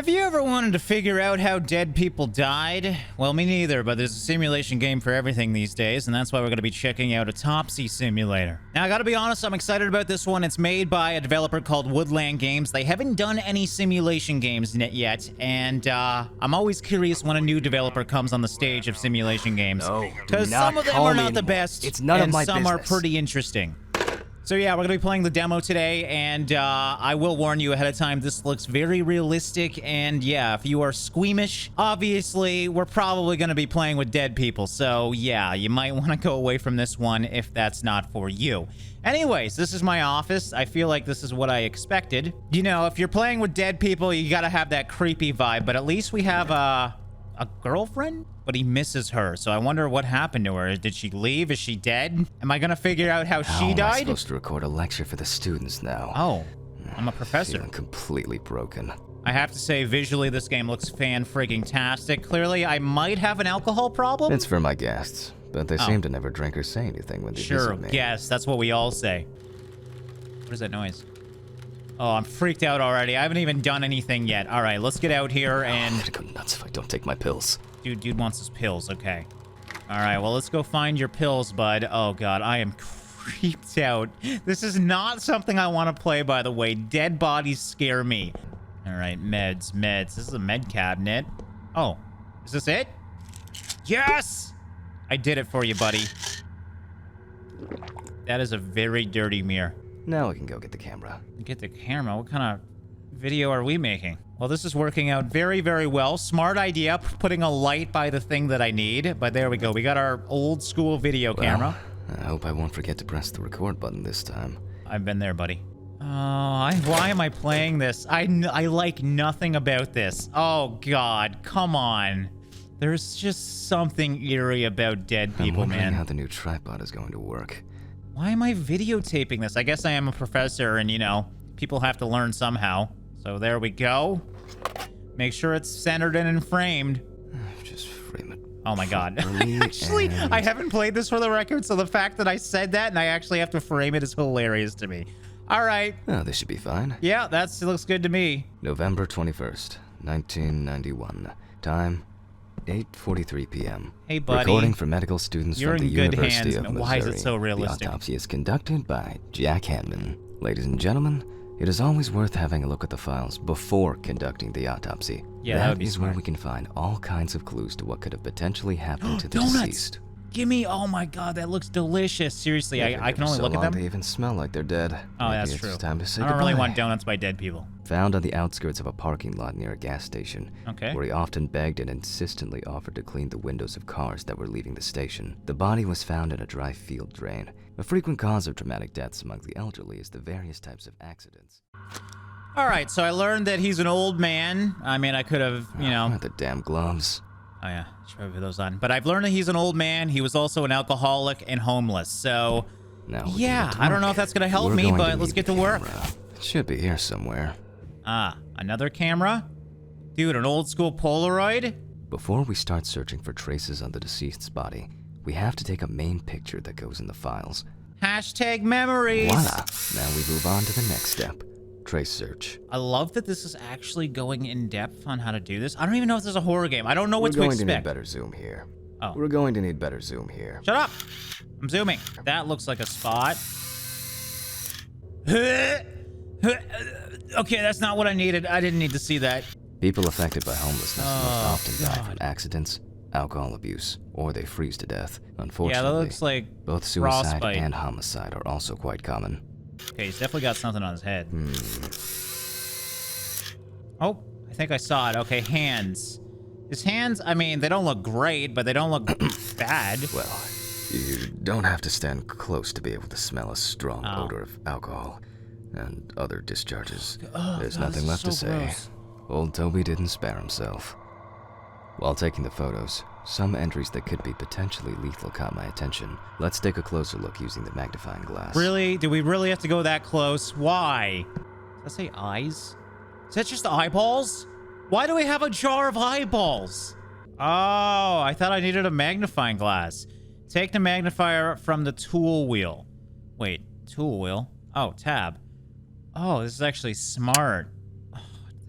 Have you ever wanted to figure out how dead people died? Well, me neither, but there's a simulation game for everything these days, and that's why we're going to be checking out Autopsy Simulator. Now, I gotta be honest, I'm excited about this one. It's made by a developer called Woodland Games. They haven't done any simulation games yet, and I'm always curious when a new developer comes on the stage of simulation games. Because some of them are not the best, it's none of my some business. are pretty interesting. So yeah, we're going to be playing the demo today, and I will warn you ahead of time, this looks very realistic, and yeah, if you are squeamish, obviously, we're probably going to be playing with dead people, so yeah, you might want to go away from this one if that's not for you. Anyways, this is my office. I feel like this is what I expected. You know, if you're playing with dead people, you got to have that creepy vibe, but at least we have a girlfriend? But he misses her, so I wonder what happened to her. Did she leave? Is she dead? Am I gonna figure out how she died? I'm supposed to record a lecture for the students now. Oh, I'm a professor. Feeling completely broken. I have to say, visually, this game looks fan-frigging-tastic. Clearly, I might have an alcohol problem. It's for my guests, but they seem to never drink or say anything when they visit me. Sure, guess. That's what we all say. What is that noise? Oh, I'm freaked out already. I haven't even done anything yet. All right, let's get out here and... I'm gonna go nuts if I don't take my pills. Dude wants his pills. Okay. All right, well, let's go find your pills, bud. Oh, God, I am creeped out. This is not something I want to play, by the way. Dead bodies scare me. All right, meds. This is a med cabinet. Oh, is this it? Yes! I did it for you, buddy. That is a very dirty mirror. Now we can go get the camera. Get the camera? What kind of video are we making? Well, this is working out very, very well. Smart idea, putting a light by the thing that I need. But there we go. We got our old school video camera. I hope I won't forget to press the record button this time. I've been there, buddy. Why am I playing this? I like nothing about this. Oh, God. Come on. There's just something eerie about dead people, I'm wondering man. how the new tripod is going to work. Why am I videotaping this? I guess I am a professor and, you know, people have to learn somehow. So there we go. Make sure it's centered in and framed. Just frame it. Oh my God. Actually, I haven't played this for the record, so the fact that I said that and I actually have to frame it is hilarious to me. All right. Oh, this should be fine. Yeah, that looks good to me. November 21st, 1991. Time, 8:43 p.m. Hey, buddy. Recording for medical students You're from the in good University hands. of Missouri. Why is it so realistic? The autopsy is conducted by Jack Hanman. Ladies and gentlemen, it is always worth having a look at the files before conducting the autopsy. Yeah, that would be is smart. where we can find all kinds of clues to what could have potentially happened to the Donuts! deceased. Gimme! Oh my God, that looks delicious. Seriously, I can only look at them. They even smell like they're dead. Oh, Maybe that's it's true. Time to say I don't really goodbye. want donuts by dead people. Found on the outskirts of a parking lot near a gas station, Okay. where he often begged and insistently offered to clean the windows of cars that were leaving the station. The body was found in a dry field drain. A frequent cause of traumatic deaths among the elderly is the various types of accidents. All right, so I learned that he's an old man. I mean, I could have, you know... Not the damn gloves. Oh, yeah. Should probably put those on. But I've learned that he's an old man. He was also an alcoholic and homeless. So, Now we yeah, can get to I don't know work. if that's going to help We're me, going but to let's need get the to work. camera. It should be here somewhere. Ah, another camera? Dude, an old school Polaroid? Before we start searching for traces on the deceased's body, we have to take a main picture that goes in the files. Hashtag memories. Voila! Now we move on to the next step. Trace search. I love that this is actually going in depth on how to do this. I don't even know if this is a horror game. I don't know what to We're going to need expect. better zoom here. Oh. We're going to need better zoom here. Shut up! I'm zooming. That looks like a spot. Okay, that's not what I needed. I didn't need to see that. People affected by homelessness most often die God. from accidents, alcohol abuse, or they freeze to death. Unfortunately, Yeah, that looks like both suicide frostbite. and homicide are also quite common. Okay, he's definitely got something on his head. Oh, I think I saw it. Okay, hands. His hands, I mean, they don't look great, but they don't look bad. Well, you don't have to stand close to be able to smell a strong Oh. odor of alcohol and other discharges. Oh, There's God, nothing this left to is so say. gross. Old Toby didn't spare himself. While taking the photos, some entries that could be potentially lethal caught my attention. Let's take a closer look using the magnifying glass. Really? Do we really have to go that close? Why? Does that say eyes? Is that just eyeballs? Why do we have a jar of eyeballs? Oh, I thought I needed a magnifying glass. Take the magnifier from the tool wheel. Wait, tool wheel? Oh, tab. Oh, this is actually smart. Oh,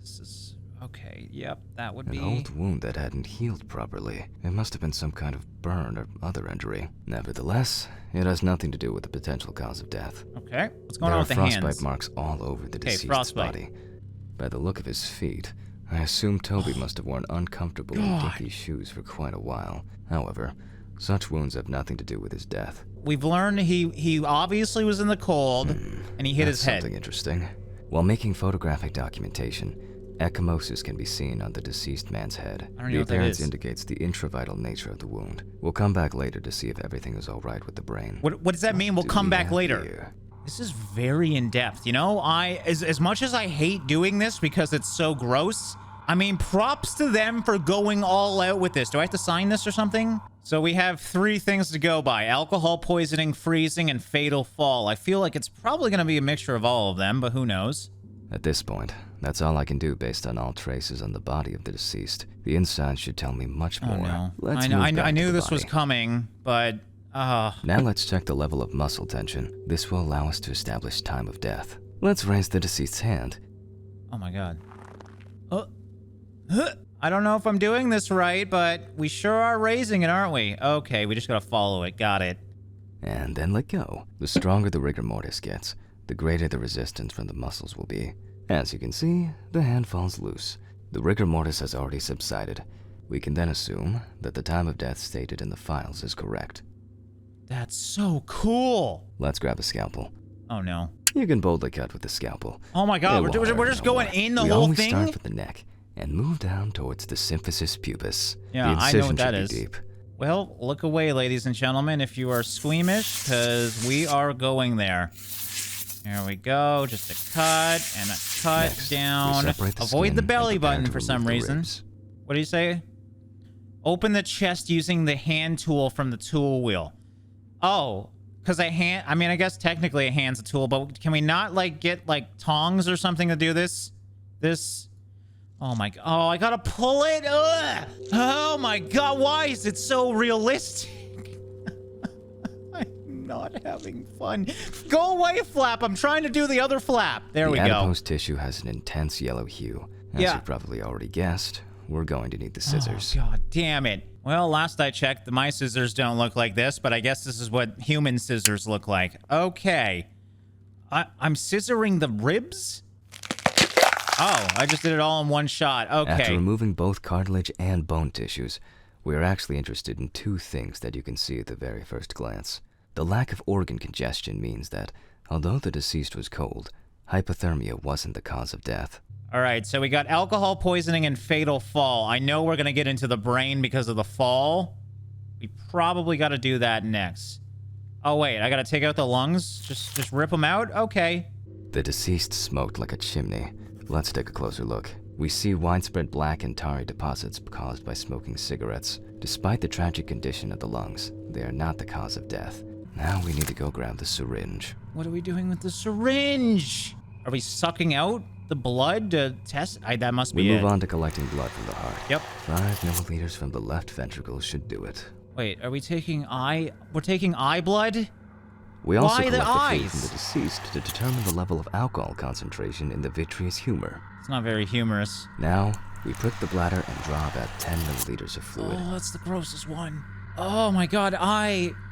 this is... Okay. Okay, yep, that would An be... old wound that hadn't healed properly. It must have been some kind of burn or other injury. Nevertheless, it has nothing to do with the potential cause of death. Okay, what's going on with the There are frostbite hands? marks all over the deceased's frostbite. body. By the look of his feet, I assume Toby must have worn uncomfortable and dinky shoes for quite a while. However, such wounds have nothing to do with his death. We've learned he obviously was in the cold, and he hit his head. Something interesting. While making photographic documentation, ecchymosis can be seen on the deceased man's head. I don't know The what that appearance is. indicates the intravital nature of the wound. We'll come back later to see if everything is all right with the brain. What does that mean? We'll Do come we back have later. here? This is very in-depth, you know? As much as I hate doing this because it's so gross, I mean, props to them for going all out with this. Do I have to sign this or something? So we have 3 things to go by: alcohol poisoning, freezing, and fatal fall. I feel like it's probably going to be a mixture of all of them, but who knows? At this point, that's all I can do based on all traces on the body of the deceased. The inside should tell me much more. Oh no. Let's I know, move back I to knew the this was body. coming, but Now let's check the level of muscle tension. This will allow us to establish time of death. Let's raise the deceased's hand. oh my god. I don't know if I'm doing this right, but we sure are raising it, aren't we? Okay, we just gotta follow it. Got it. And then let go. The stronger the rigor mortis gets, the greater the resistance from the muscles will be. As you can see, the hand falls loose. The rigor mortis has already subsided. We can then assume that the time of death stated in the files is correct. That's so cool. Let's grab a scalpel. Oh no. You can boldly cut with the scalpel. Oh my god, It we're won't hurt just no going more. in the we whole always thing? start with the neck and move down towards the symphysis pubis. Yeah, the I know what incision that should is. be deep. Well, look away, ladies and gentlemen, if you are squeamish, because we are going there. There we go. Just a cut and a cut Next, we down. separate the Avoid skin the and belly prepare button to for remove some the reason. ribs. What do you say? Open the chest using the hand tool from the tool wheel. Oh, because I mean, I guess technically a hand's a tool, but can we not, like, get, like, tongs or something to do this? Oh my god. Oh, I gotta pull it. Ugh. Oh my god. Why is it so realistic? I'm not having fun. Go away, flap. I'm trying to do the other flap. There we The go. adipose tissue has an intense yellow hue. As Yeah. you probably already guessed, we're going to need the scissors. Oh, god damn it. Well, last I checked, my scissors don't look like this, but I guess this is what human scissors look like. Okay. I'm scissoring the ribs? Oh, I just did it all in one shot. Okay. After removing both cartilage and bone tissues, we are actually interested in 2 things that you can see at the very first glance. The lack of organ congestion means that, although the deceased was cold, hypothermia wasn't the cause of death. All right, so we got alcohol poisoning and fatal fall. I know we're going to get into the brain because of the fall. We probably got to do that next. Oh, wait, I got to take out the lungs? Just rip them out? Okay. The deceased smoked like a chimney. Let's take a closer look. We see widespread black and tarry deposits caused by smoking cigarettes. Despite the tragic condition of the lungs, they are not the cause of death. Now we need to go grab the syringe. What are we doing with the syringe? Are we sucking out the blood to test? That must be We it. move on to collecting blood from the heart. Yep. 5 milliliters from the left ventricle should do it. Wait, are we taking eye? We're taking eye blood? We also Why the collect the fluid eyes? from the deceased to determine the level of alcohol concentration in the vitreous humor. It's not very humorous. Now, we prick the bladder and draw about 10 milliliters of fluid. Oh, that's the grossest one. Oh my god,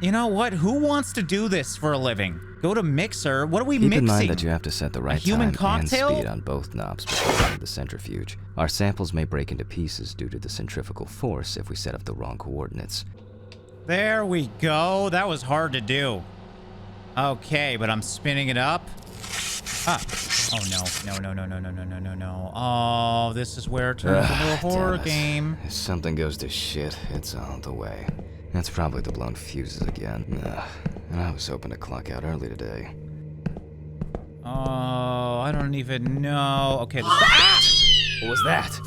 you know what? Who wants to do this for a living? Go to mixer. What are we Keep mixing? in mind that you have to set the right human time cocktail? and speed on both knobs before running the centrifuge. Our samples may break into pieces due to the centrifugal force if we set up the wrong coordinates. There we go. That was hard to do. Okay, but I'm spinning it up. Ah. Oh, no. Oh, this is where it turns into a horror Damn it. game. If something goes to shit, it's on the way. That's probably the blown fuses again. And I was hoping to clock out early today. Oh, I don't even know. Okay. Ah! What was that?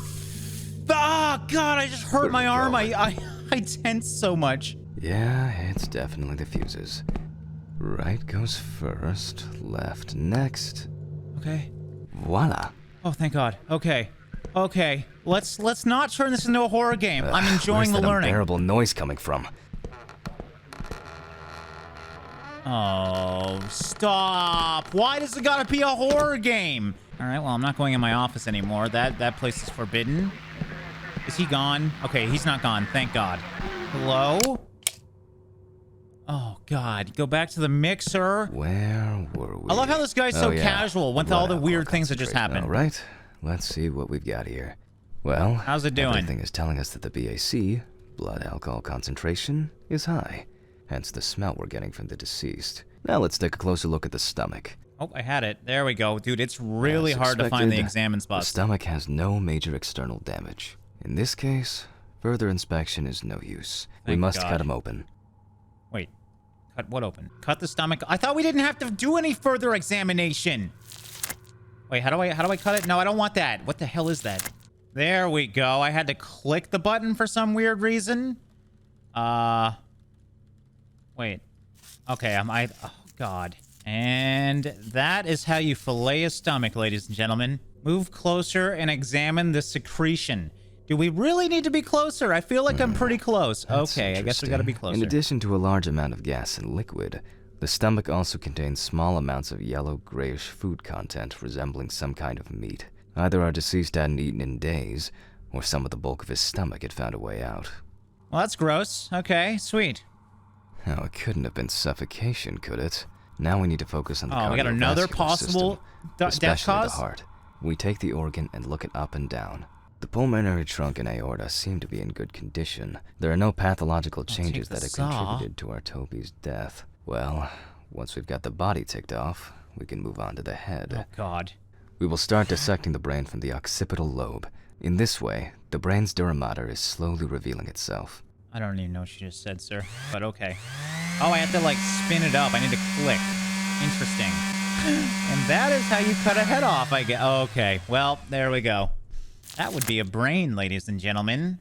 Ah, God, I just hurt Where'd my it arm. go? I tensed so much. Yeah, it's definitely the fuses. Right goes first, left next. Okay. Voila. Oh, thank God. Okay. Let's not turn this into a horror game. I'm enjoying the Where's that learning. unbearable noise coming from? Oh, stop. Why does it gotta be a horror game? All right, well, I'm not going in my office anymore. That place is forbidden. Is he gone? Okay, he's not gone. Thank God. Hello? Oh, God. Go back to the mixer. Where were we? I love how this guy's so yeah. casual with Blood all the alcohol weird things that just concentration. happened. All right, let's see what we've got here. Well, how's it doing? Everything is telling us that the BAC, blood alcohol concentration, is high. Hence the smell we're getting from the deceased. Now let's take a closer look at the stomach. Oh, I had it. There we go. Dude, it's really As hard to find the expected, examine The spots. stomach has no major external damage. In this case, further inspection is no use. We Thank must God. cut him open. Wait. Cut what open? Cut the stomach. I thought we didn't have to do any further examination. Wait, how do I cut it? No, I don't want that. What the hell is that? There we go. I had to click the button for some weird reason. Wait. Okay, oh, God. And that is how you fillet a stomach, ladies and gentlemen. Move closer and examine the secretion. Do we really need to be closer? I feel like I'm pretty close. That's Okay, I guess we gotta be closer. In addition to a large amount of gas and liquid, the stomach also contains small amounts of yellow grayish food content resembling some kind of meat. Either our deceased hadn't eaten in days, or some of the bulk of his stomach had found a way out. Well, that's gross. Okay, sweet. Now, it couldn't have been suffocation, could it? Now we need to focus on the Oh, we got another cardiovascular possible system, death especially cause? the heart. We take the organ and look it up and down. The pulmonary trunk and aorta seem to be in good condition. There are no pathological changes take the that have saw. contributed to our Toby's death. Well, once we've got the body ticked off, we can move on to the head. Oh, God. We will start dissecting the brain from the occipital lobe. In this way, the brain's dura mater is slowly revealing itself. I don't even know what you just said, sir, but okay. Oh, I have to, like, spin it up. I need to click. Interesting. And that is how you cut a head off, I guess. Okay, well, there we go. That would be a brain, ladies and gentlemen.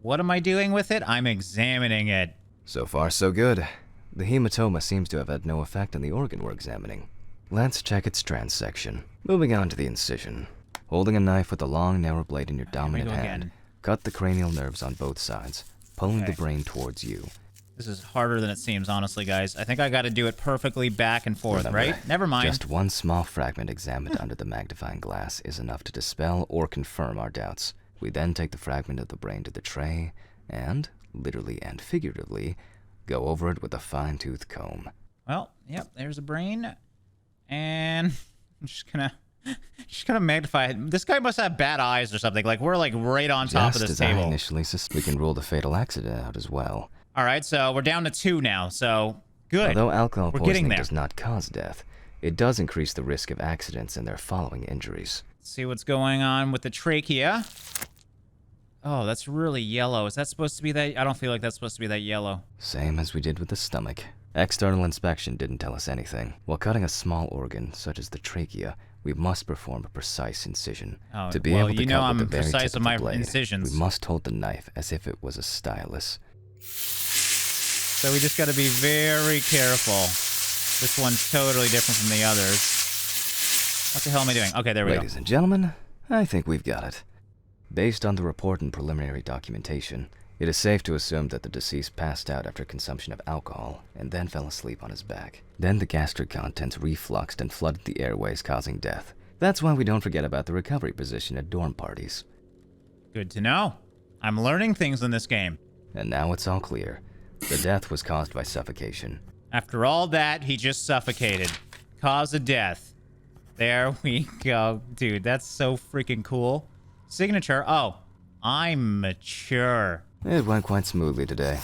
What am I doing with it? I'm examining it. So far, so good. The hematoma seems to have had no effect on the organ we're examining. Let's check its transection. Moving on to the incision. Holding a knife with a long, narrow blade in your dominant go hand, again. cut the cranial nerves on both sides, pulling Okay. the brain towards you. This is harder than it seems, honestly, guys. I think I got to do it perfectly back and forth, Remember, right? Never mind. Just one small fragment examined under the magnifying glass is enough to dispel or confirm our doubts. We then take the fragment of the brain to the tray and, literally and figuratively, go over it with a fine-tooth comb. Well, yep, there's a brain. And I'm just gonna magnify it. This guy must have bad eyes or something. Like, we're like right on top Just of this as I table. initially we can rule the fatal accident out as well. All right, so we're down to 2 now. So good. Although alcohol We're getting poisoning there. does not cause death, it does increase the risk of accidents and their following injuries. Let's see what's going on with the trachea. Oh, that's really yellow. Is that supposed to be that? I don't feel like that's supposed to be that yellow. Same as we did with the stomach. External inspection didn't tell us anything. While cutting a small organ, such as the trachea, we must perform a precise incision. Oh, To be well, able to you know cut I'm with the very precise tip with of the my blade, incisions. we must hold the knife as if it was a stylus. So we just got to be very careful. This one's totally different from the others. What the hell am I doing? Okay, there we go. Ladies and gentlemen, I think we've got it. Based on the report and preliminary documentation, it is safe to assume that the deceased passed out after consumption of alcohol and then fell asleep on his back. Then the gastric contents refluxed and flooded the airways, causing death. That's why we don't forget about the recovery position at dorm parties. Good to know. I'm learning things in this game. And now it's all clear. The death was caused by suffocation. After all that, he just suffocated. Cause of death. There we go. Dude, that's so freaking cool. Signature. Oh, I'm mature. It went quite smoothly today.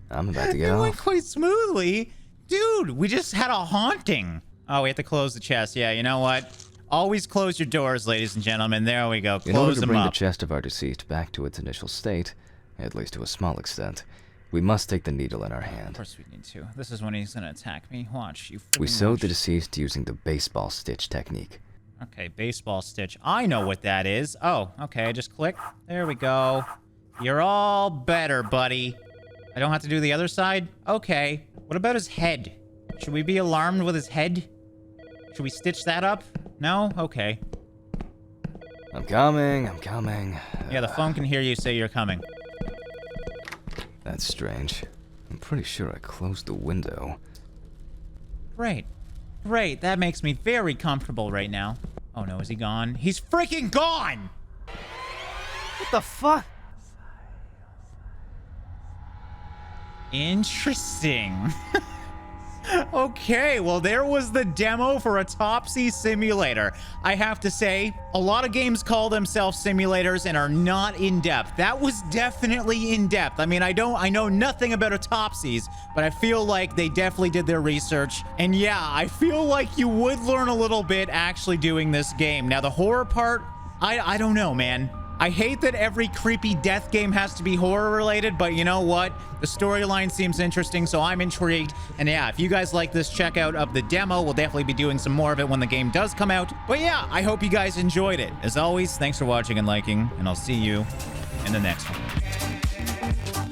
I'm about to get It off. went quite smoothly. Dude, we just had a haunting. Oh, we have to close the chest. Yeah, you know what? Always close your doors, ladies and gentlemen. There we go. In order Close to them bring the up. chest of our deceased back to its initial state, at least to a small extent, we must take the needle in our Of hand. course we need to. This is when he's gonna attack me. Watch, you We freaking sewed watch. the deceased using the baseball stitch technique. Okay, baseball stitch. I know what that is. Oh, okay, I just click. There we go. You're all better, buddy. I don't have to do the other side? Okay. What about his head? Should we be alarmed with his head? Should we stitch that up? No? Okay. I'm coming. Yeah, the phone can hear you say you're coming. That's strange. I'm pretty sure I closed the window. Great. Great, that makes me very comfortable right now. Oh no, is he gone? He's freaking gone! What the fuck? Interesting. Okay, well, there was the demo for Autopsy Simulator. I have to say, a lot of games call themselves simulators and are not in-depth. That was definitely in-depth. I mean, I know nothing about autopsies, but I feel like they definitely did their research. And yeah, I feel like you would learn a little bit actually doing this game. Now, the horror part, I don't know, man. I hate that every creepy death game has to be horror related, but you know what? The storyline seems interesting, so I'm intrigued. And yeah, if you guys like this, check out of the demo. We'll definitely be doing some more of it when the game does come out. But yeah, I hope you guys enjoyed it. As always, thanks for watching and liking, and I'll see you in the next one.